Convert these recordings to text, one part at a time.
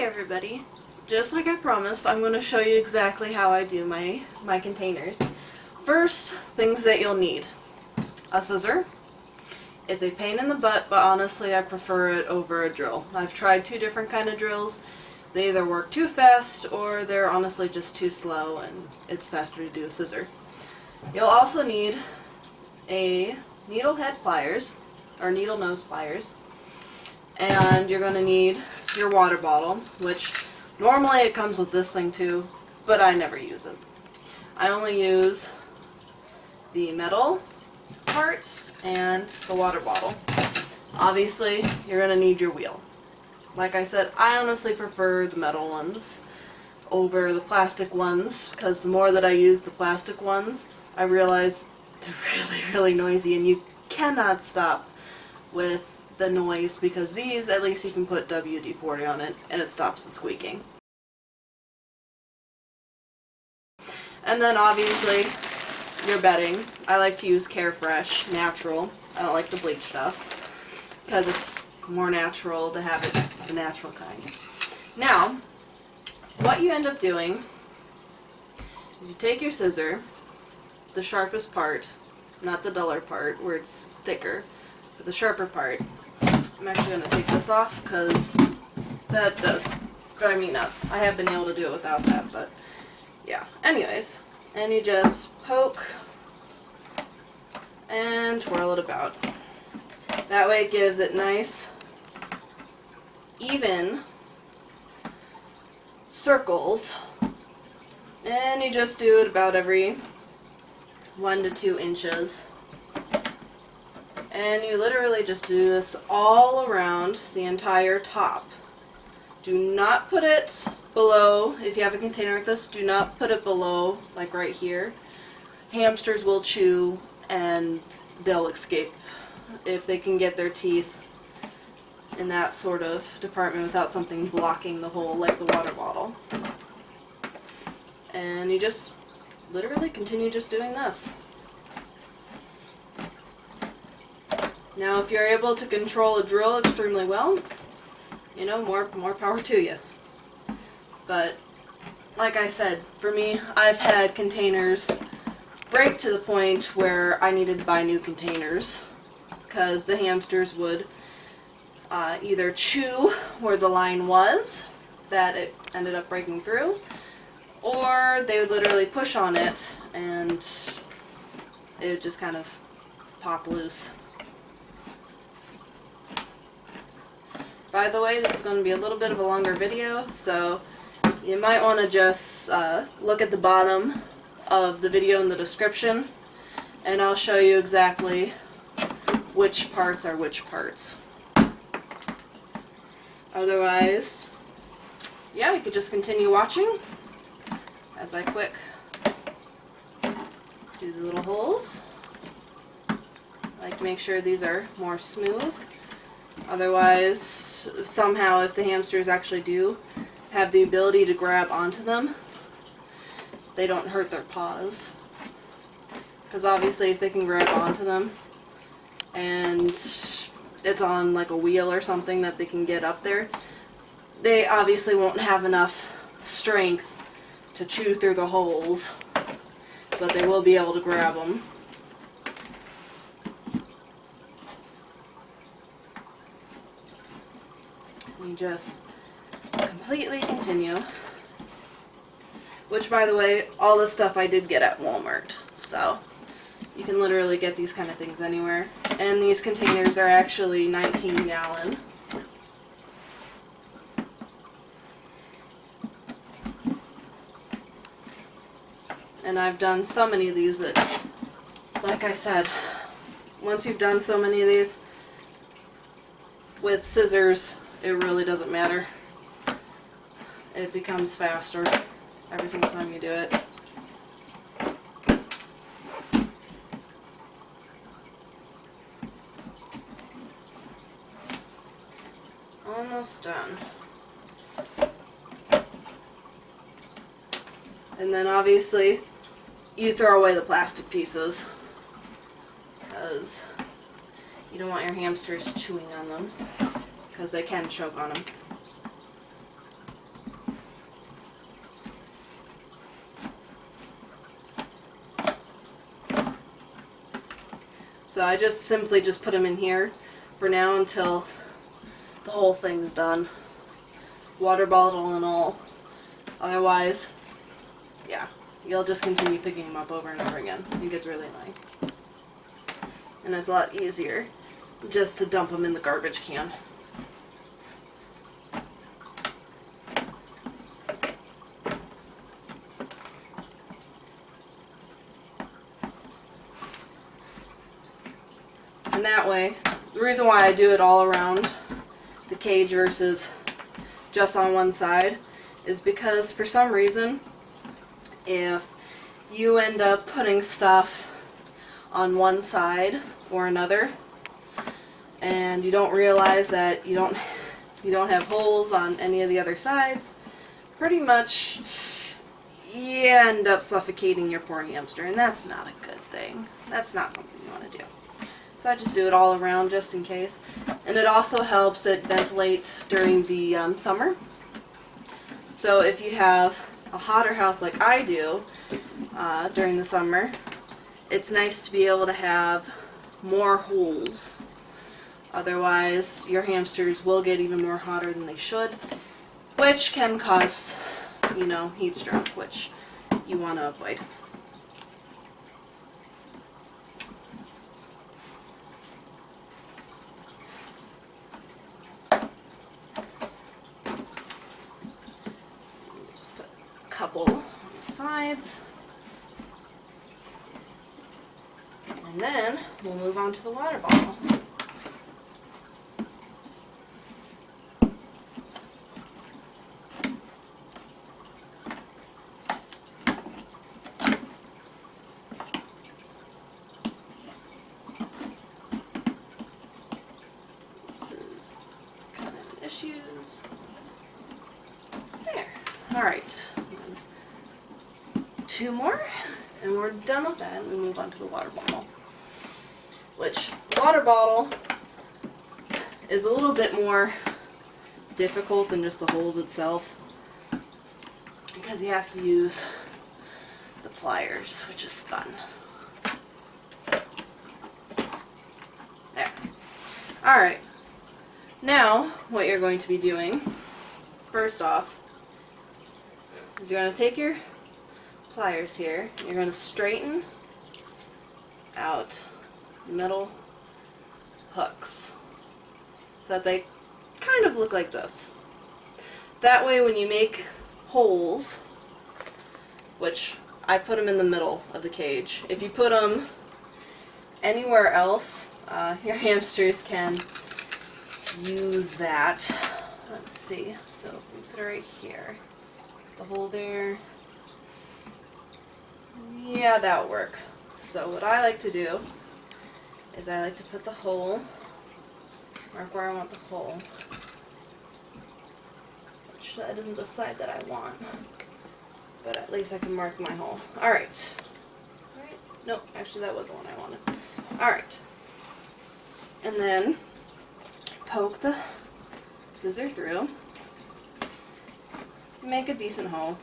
everybody. Just like I promised, I'm going to show you exactly how I do my containers. First, things that you'll need. A scissor. It's a pain in the butt, but honestly I prefer it over a drill. I've tried two different kind of drills. They either work too fast or they're honestly just too slow and it's faster to do a scissor. You'll also need a needle head pliers or needle nose pliers. And you're going to need your water bottle, which normally it comes with this thing too, but I never use it. I only use the metal part and the water bottle. Obviously, you're going to need your wheel. Like I said, I honestly prefer the metal ones over the plastic ones, because the more that I use the plastic ones, I realize they're really noisy and you cannot stop with the noise, because these, at least you can put WD-40 on it and it stops the squeaking. And then obviously your bedding. I like to use Carefresh natural. I don't like the bleach stuff because it's more natural to have it the natural kind. Now, what you end up doing is you take your scissor, the sharpest part, not the duller part where it's thicker, but the sharper part. I'm actually going to take this off because that does drive me nuts. I have been able to do it without that, but yeah. Anyways, and you just poke and twirl it about. That way it gives it nice, even circles, and you just do it about every 1 to 2 inches. And you literally just do this all around the entire top. Do not put it below, if you have a container like this, do not put it below, like right here. Hamsters will chew and they'll escape if they can get their teeth in that sort of department without something blocking the hole like the water bottle. And you just literally continue just doing this. Now, if you're able to control a drill extremely well, you know, more power to you. But, like I said, for me, I've had containers break to the point where I needed to buy new containers because the hamsters would either chew where the line was that it ended up breaking through, or they would literally push on it and it would just kind of pop loose. By the way, this is going to be a little bit of a longer video, so you might want to just look at the bottom of the video in the description, and I'll show you exactly which parts are which parts. Otherwise, yeah, you could just continue watching as I quick do the little holes. I like to make sure these are more smooth. Otherwise, somehow if the hamsters actually do have the ability to grab onto them, they don't hurt their paws. Because obviously if they can grab onto them and it's on like a wheel or something that they can get up there, they obviously won't have enough strength to chew through the holes, but they will be able to grab them. You just completely continue. Which, by the way, all this stuff I did get at Walmart, so you can literally get these kind of things anywhere. And these containers are actually 19 gallon. And I've done so many of these that, like I said, once you've done so many of these with scissors, it really doesn't matter. It becomes faster every single time you do it. Almost done. And then obviously you throw away the plastic pieces because you don't want your hamsters chewing on them, because they can choke on them. So I just simply just put them in here for now until the whole thing's done. Water bottle and all. Otherwise, yeah, you'll just continue picking them up over and over again. It gets really annoying. And it's a lot easier just to dump them in the garbage can. And that way, the reason why I do it all around the cage versus just on one side is because for some reason, if you end up putting stuff on one side or another and you don't realize that you don't have holes on any of the other sides, pretty much you end up suffocating your poor hamster, and that's not a good thing. That's not something you want to do. So I just do it all around just in case. And it also helps it ventilate during the summer. So if you have a hotter house like I do during the summer, it's nice to be able to have more holes. Otherwise, your hamsters will get even more hotter than they should, which can cause, you know, heat stroke, which you want to avoid. Just put a couple on the sides. And then we'll move on to the water bottle. This is kind of issues. There. Alright. Two more, and we're done with that, and we move on to the water bottle. Which, the water bottle is a little bit more difficult than just the holes itself, because you have to use the pliers, which is fun. There. Alright, now what you're going to be doing, first off, is you're going to take your pliers here, you're going to straighten out metal hooks so that they kind of look like this. That way when you make holes, which I put them in the middle of the cage, if you put them anywhere else, your hamsters can use that. Let's see, so if we put it right here, the hole there, yeah, that'll work. So what I like to do is I like to put the hole, mark where I want the hole, which that isn't the side that I want, but at least I can mark my hole. Alright. Right? Nope, actually that was the one I wanted. Alright. And then poke the scissor through, make a decent hole,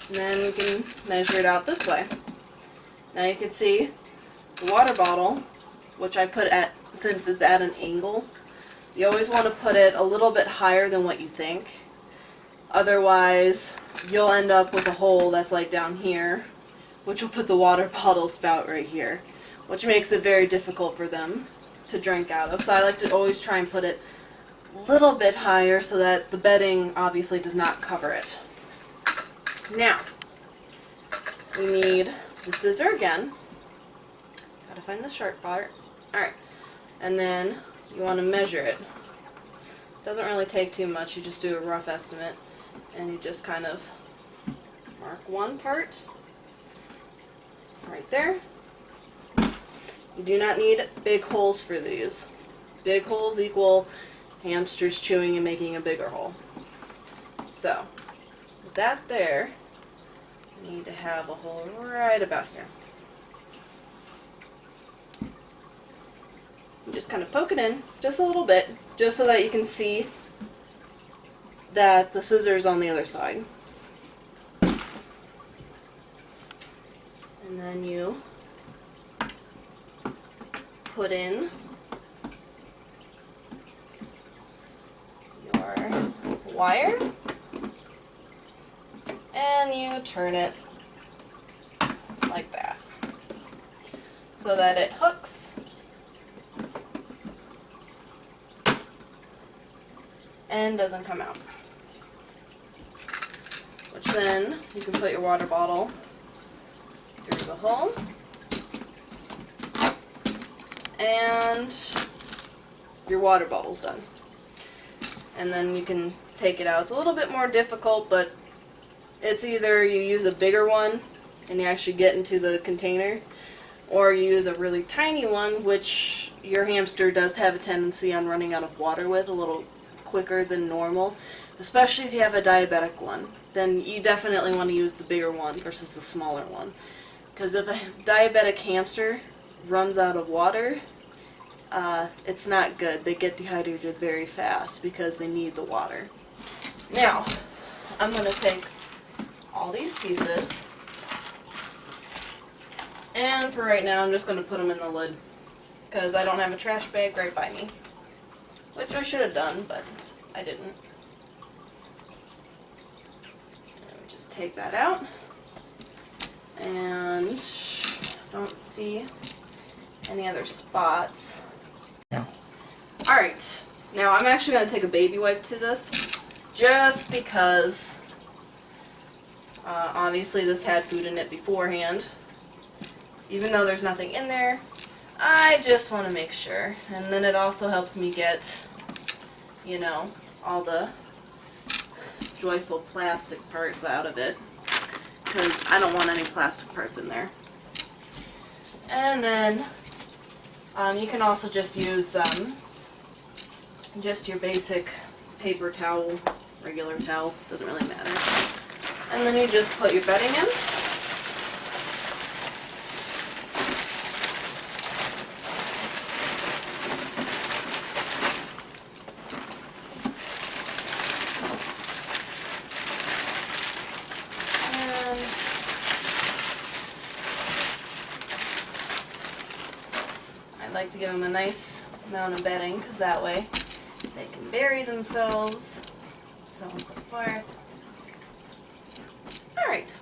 and then we can measure it out this way. Now you can see the water bottle, which I put at, since it's at an angle, you always want to put it a little bit higher than what you think. Otherwise, you'll end up with a hole that's like down here, which will put the water bottle spout right here, which makes it very difficult for them to drink out of. So I like to always try and put it a little bit higher so that the bedding obviously does not cover it. Now, we need the scissor again. Gotta find the sharp part. Alright. And then you want to measure it. Doesn't really take too much, you just do a rough estimate. And you just kind of mark one part right there. You do not need big holes for these. Big holes equal hamsters chewing and making a bigger hole. So, with that there, you need to have a hole right about here. You just kind of poke it in just a little bit, just so that you can see that the scissor is on the other side. And And then you put in your wire and you turn it like that so that it hooks and doesn't come out. Which then you can put your water bottle through the hole and your water bottle's done. And then you can take it out. It's a little bit more difficult, but it's either you use a bigger one and you actually get into the container, or you use a really tiny one, which your hamster does have a tendency on running out of water with a little quicker than normal, especially if you have a diabetic one. Then you definitely want to use the bigger one versus the smaller one. Because if a diabetic hamster runs out of water, it's not good. They get dehydrated very fast because they need the water. Now, I'm going to take all these pieces, and for right now I'm just going to put them in the lid because I don't have a trash bag right by me, which I should have done, but I didn't. Let me just take that out, and don't see any other spots. No. Alright, now I'm actually going to take a baby wipe to this just because obviously this had food in it beforehand. Even though there's nothing in there, I just want to make sure. And then it also helps me get, you know, all the joyful plastic parts out of it, because I don't want any plastic parts in there. And then you can also just use just your basic paper towel, regular towel, doesn't really matter. And then you just put your bedding in. And I like to give them a nice amount of bedding because that way they can bury themselves, so on and so forth. Alright,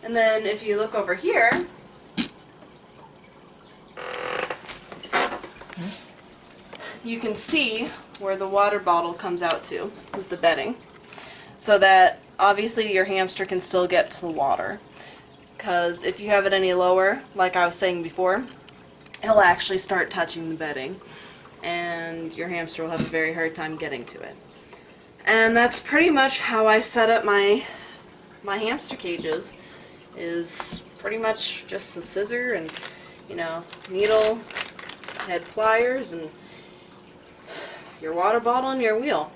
and then if you look over here, you can see where the water bottle comes out to with the bedding, so that obviously your hamster can still get to the water, because if you have it any lower, like I was saying before, it'll actually start touching the bedding and your hamster will have a very hard time getting to it. And that's pretty much how I set up my hamster cages, is pretty much just a scissor and, you know, needle, head pliers, and your water bottle and your wheel.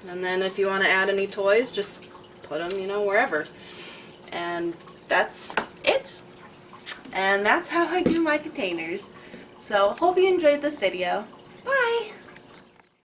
And then if you want to add any toys, just put them, you know, wherever. And that's it. And that's how I do my containers. So, hope you enjoyed this video. Bye!